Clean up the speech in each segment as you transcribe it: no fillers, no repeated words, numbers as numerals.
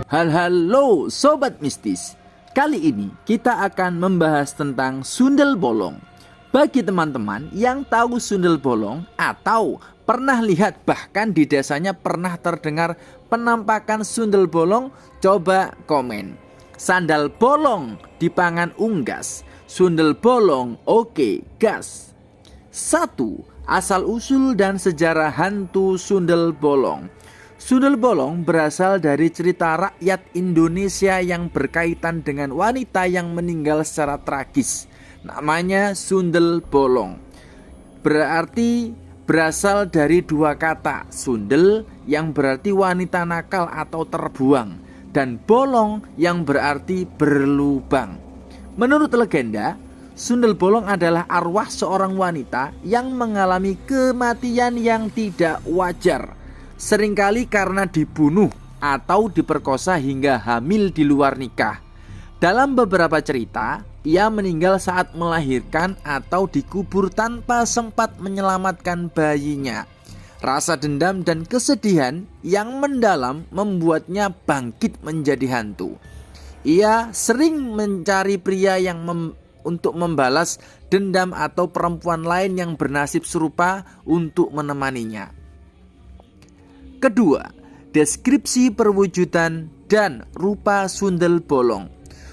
Halo Sobat Mistis. Kali ini kita akan membahas tentang sundel bolong. Bagi teman-teman yang tahu sundel bolong atau pernah lihat bahkan di desanya pernah terdengar penampakan sundel bolong, coba komen. Sandal bolong dipangan unggas, sundel bolong oke gas. 1. Asal-usul dan sejarah hantu sundel bolong. Sundel bolong berasal dari cerita rakyat Indonesia yang berkaitan dengan wanita yang meninggal secara tragis. Namanya sundel bolong. Berarti berasal dari dua kata, sundel yang berarti wanita nakal atau terbuang, dan bolong yang berarti berlubang. Menurut legenda, sundel bolong adalah arwah seorang wanita yang mengalami kematian yang tidak wajar. Seringkali karena dibunuh atau diperkosa hingga hamil di luar nikah. Dalam beberapa cerita, ia meninggal saat melahirkan atau dikubur tanpa sempat menyelamatkan bayinya. Rasa dendam dan kesedihan yang mendalam membuatnya bangkit menjadi hantu. Ia sering mencari pria yang untuk membalas dendam atau perempuan lain yang bernasib serupa untuk menemaninya. Kedua, deskripsi perwujudan dan rupa sundel bolong.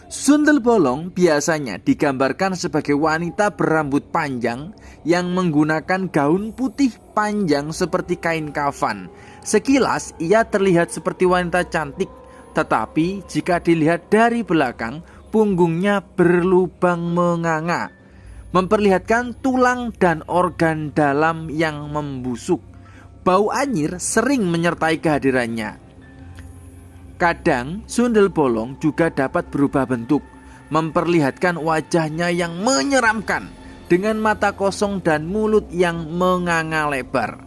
Sundel bolong biasanya digambarkan sebagai wanita berambut panjang yang menggunakan gaun putih panjang seperti kain kafan. Sekilas ia terlihat seperti wanita cantik, tetapi jika dilihat dari belakang, punggungnya berlubang menganga, memperlihatkan tulang dan organ dalam yang membusuk. Bau anyir sering menyertai kehadirannya. Kadang sundel bolong juga dapat berubah bentuk, memperlihatkan wajahnya yang menyeramkan dengan mata kosong dan mulut yang menganga lebar.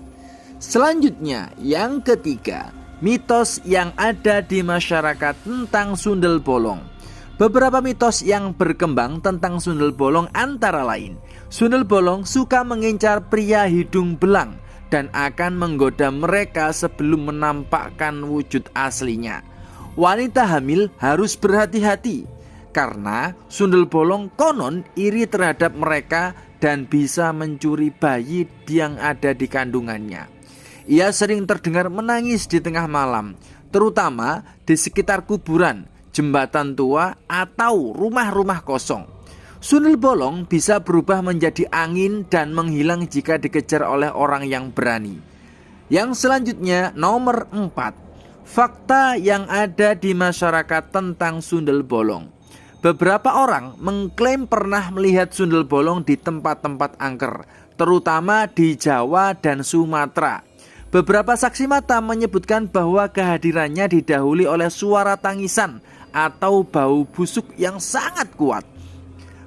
Selanjutnya, yang ketiga, mitos yang ada di masyarakat tentang sundel bolong. Beberapa mitos yang berkembang tentang sundel bolong antara lain, sundel bolong suka mengincar pria hidung belang dan akan menggoda mereka sebelum menampakkan wujud aslinya. Wanita hamil harus berhati-hati karena sundel bolong konon iri terhadap mereka dan bisa mencuri bayi yang ada di kandungannya. Ia sering terdengar menangis di tengah malam, terutama di sekitar kuburan, jembatan tua, atau rumah-rumah kosong. Sundel bolong bisa berubah menjadi angin dan menghilang jika dikejar oleh orang yang berani. Yang selanjutnya, nomor 4. Fakta yang ada di masyarakat tentang sundel bolong. Beberapa orang mengklaim pernah melihat sundel bolong di tempat-tempat angker, terutama di Jawa dan Sumatera. Beberapa saksi mata menyebutkan bahwa kehadirannya didahului oleh suara tangisan atau bau busuk yang sangat kuat.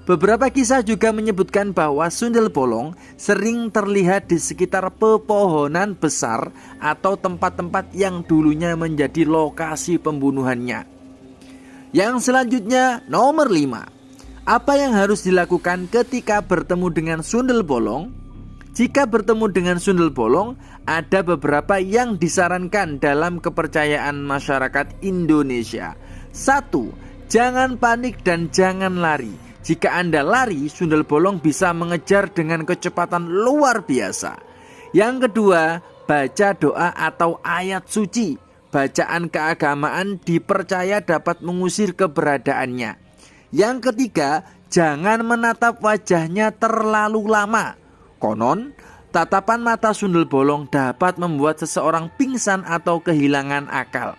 Beberapa kisah juga menyebutkan bahwa sundel bolong sering terlihat di sekitar pepohonan besar atau tempat-tempat yang dulunya menjadi lokasi pembunuhannya. Yang selanjutnya, nomor 5. Apa yang harus dilakukan ketika bertemu dengan sundel bolong? Jika bertemu dengan sundel bolong, ada beberapa yang disarankan dalam kepercayaan masyarakat Indonesia. 1. Jangan panik dan jangan lari. Jika Anda lari, sundel bolong bisa mengejar dengan kecepatan luar biasa. Yang kedua, baca doa atau ayat suci. Bacaan keagamaan dipercaya dapat mengusir keberadaannya. Yang ketiga, jangan menatap wajahnya terlalu lama. Konon, tatapan mata sundel bolong dapat membuat seseorang pingsan atau kehilangan akal.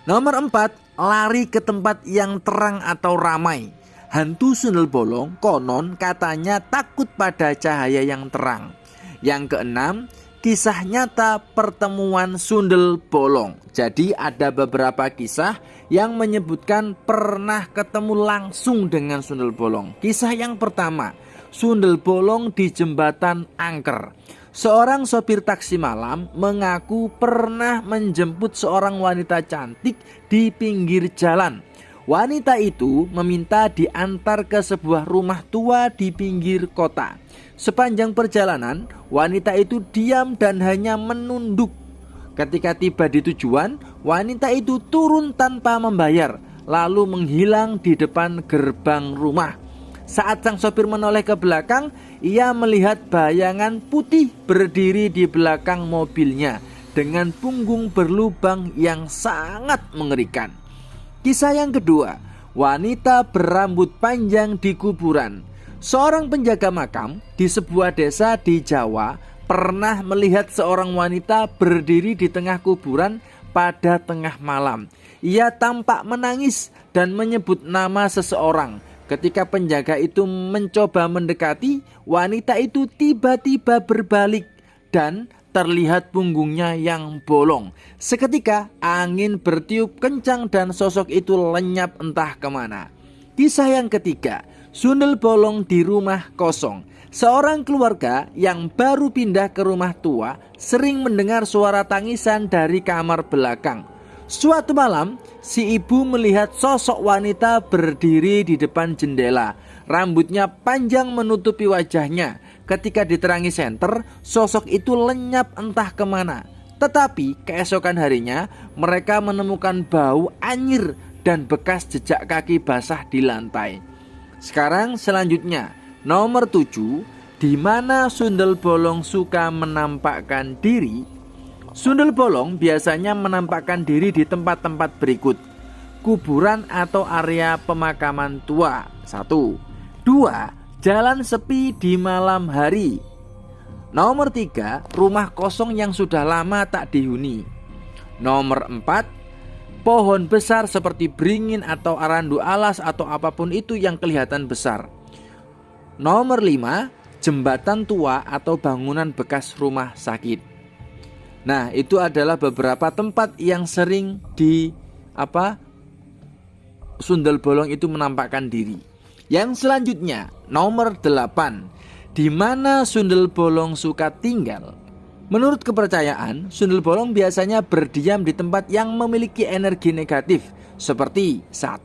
Nomor 4, lari ke tempat yang terang atau ramai. Hantu sundel bolong konon katanya takut pada cahaya yang terang. Yang keenam, kisah nyata pertemuan sundel bolong. Jadi ada beberapa kisah yang menyebutkan pernah ketemu langsung dengan sundel bolong. Kisah yang pertama, sundel bolong di jembatan angker. Seorang sopir taksi malam mengaku pernah menjemput seorang wanita cantik di pinggir jalan. Wanita itu meminta diantar ke sebuah rumah tua di pinggir kota. Sepanjang perjalanan, wanita itu diam dan hanya menunduk. Ketika tiba di tujuan, wanita itu turun tanpa membayar, lalu menghilang di depan gerbang rumah. Saat sang sopir menoleh ke belakang, ia melihat bayangan putih berdiri di belakang mobilnya dengan punggung berlubang yang sangat mengerikan. Kisah yang kedua, wanita berambut panjang di kuburan. Seorang penjaga makam di sebuah desa di Jawa pernah melihat seorang wanita berdiri di tengah kuburan pada tengah malam. Ia tampak menangis dan menyebut nama seseorang. Ketika penjaga itu mencoba mendekati, wanita itu tiba-tiba berbalik dan terlihat punggungnya yang bolong. Seketika angin bertiup kencang dan sosok itu lenyap entah kemana. Kisah yang ketiga, sundel bolong di rumah kosong. Seorang keluarga yang baru pindah ke rumah tua sering mendengar suara tangisan dari kamar belakang. Suatu malam, si ibu melihat sosok wanita berdiri di depan jendela. Rambutnya panjang menutupi wajahnya. Ketika diterangi senter, sosok itu lenyap entah kemana. Tetapi keesokan harinya, mereka menemukan bau anyir dan bekas jejak kaki basah di lantai. Sekarang selanjutnya, nomor 7, di mana sundel bolong suka menampakkan diri. Sundel bolong biasanya menampakkan diri di tempat-tempat berikut: kuburan atau area pemakaman tua. 1. 2. Jalan sepi di malam hari. Nomor 3. Rumah kosong yang sudah lama tak dihuni. Nomor 4. Pohon besar seperti beringin atau arandu alas atau apapun itu yang kelihatan besar. Nomor 5. Jembatan tua atau bangunan bekas rumah sakit. Nah, itu adalah beberapa tempat yang sering sundel bolong itu menampakkan diri. Yang selanjutnya, nomor 8. Di mana sundel bolong suka tinggal? Menurut kepercayaan, sundel bolong biasanya berdiam di tempat yang memiliki energi negatif, seperti 1.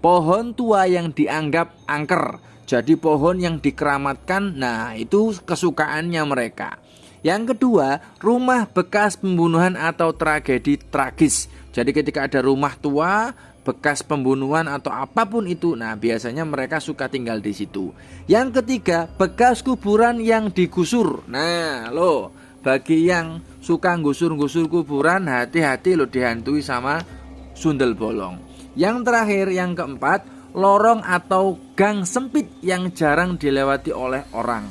Pohon tua yang dianggap angker. Jadi pohon yang dikeramatkan, nah itu kesukaannya mereka. Yang kedua, rumah bekas pembunuhan atau tragedi tragis. Jadi ketika ada rumah tua, bekas pembunuhan atau apapun itu, nah biasanya mereka suka tinggal di situ. Yang ketiga, bekas kuburan yang digusur. Nah loh, bagi yang suka gusur-gusur kuburan, hati-hati loh dihantui sama sundel bolong. Yang terakhir, yang keempat, lorong atau gang sempit yang jarang dilewati oleh orang.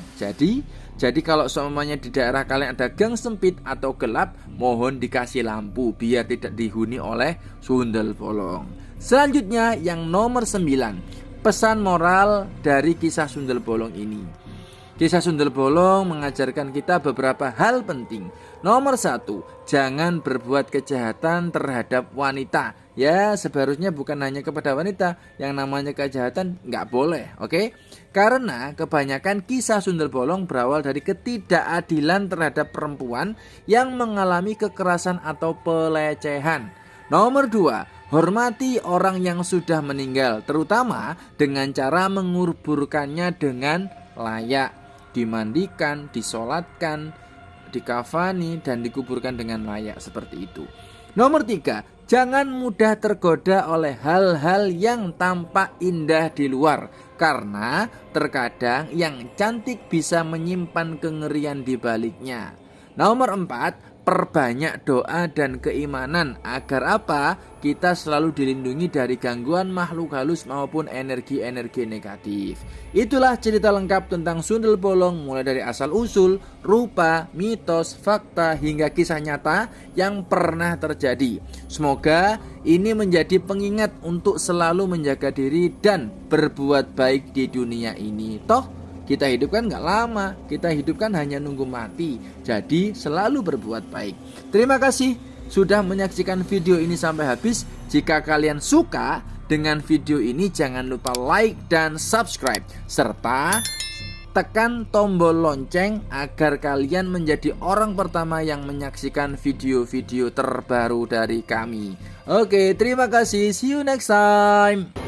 Jadi kalau semuanya di daerah kalian ada gang sempit atau gelap, mohon dikasih lampu biar tidak dihuni oleh sundel bolong. Selanjutnya yang nomor 9, pesan moral dari kisah sundel bolong ini. Kisah sundel bolong mengajarkan kita beberapa hal penting. Nomor 1, jangan berbuat kejahatan terhadap wanita. Ya, seharusnya bukan hanya kepada wanita, yang namanya kejahatan nggak boleh, oke? Karena kebanyakan kisah sundel bolong berawal dari ketidakadilan terhadap perempuan yang mengalami kekerasan atau pelecehan. Nomor 2, hormati orang yang sudah meninggal, terutama dengan cara menguburkannya dengan layak, dimandikan, disolatkan, dikafani, dan dikuburkan dengan layak seperti itu. Nomor 3, jangan mudah tergoda oleh hal-hal yang tampak indah di luar, karena terkadang yang cantik bisa menyimpan kengerian di baliknya. Nomor 4, perbanyak doa dan keimanan agar apa? Kita selalu dilindungi dari gangguan makhluk halus maupun energi-energi negatif. Itulah cerita lengkap tentang sundel bolong, mulai dari asal usul, rupa, mitos, fakta hingga kisah nyata yang pernah terjadi. Semoga ini menjadi pengingat untuk selalu menjaga diri dan berbuat baik di dunia ini. Toh kita hidup kan gak lama, kita hidup kan hanya nunggu mati. Jadi selalu berbuat baik. Terima kasih sudah menyaksikan video ini sampai habis. Jika kalian suka dengan video ini, jangan lupa like dan subscribe, serta tekan tombol lonceng agar kalian menjadi orang pertama yang menyaksikan video-video terbaru dari kami. Oke, terima kasih. See you next time.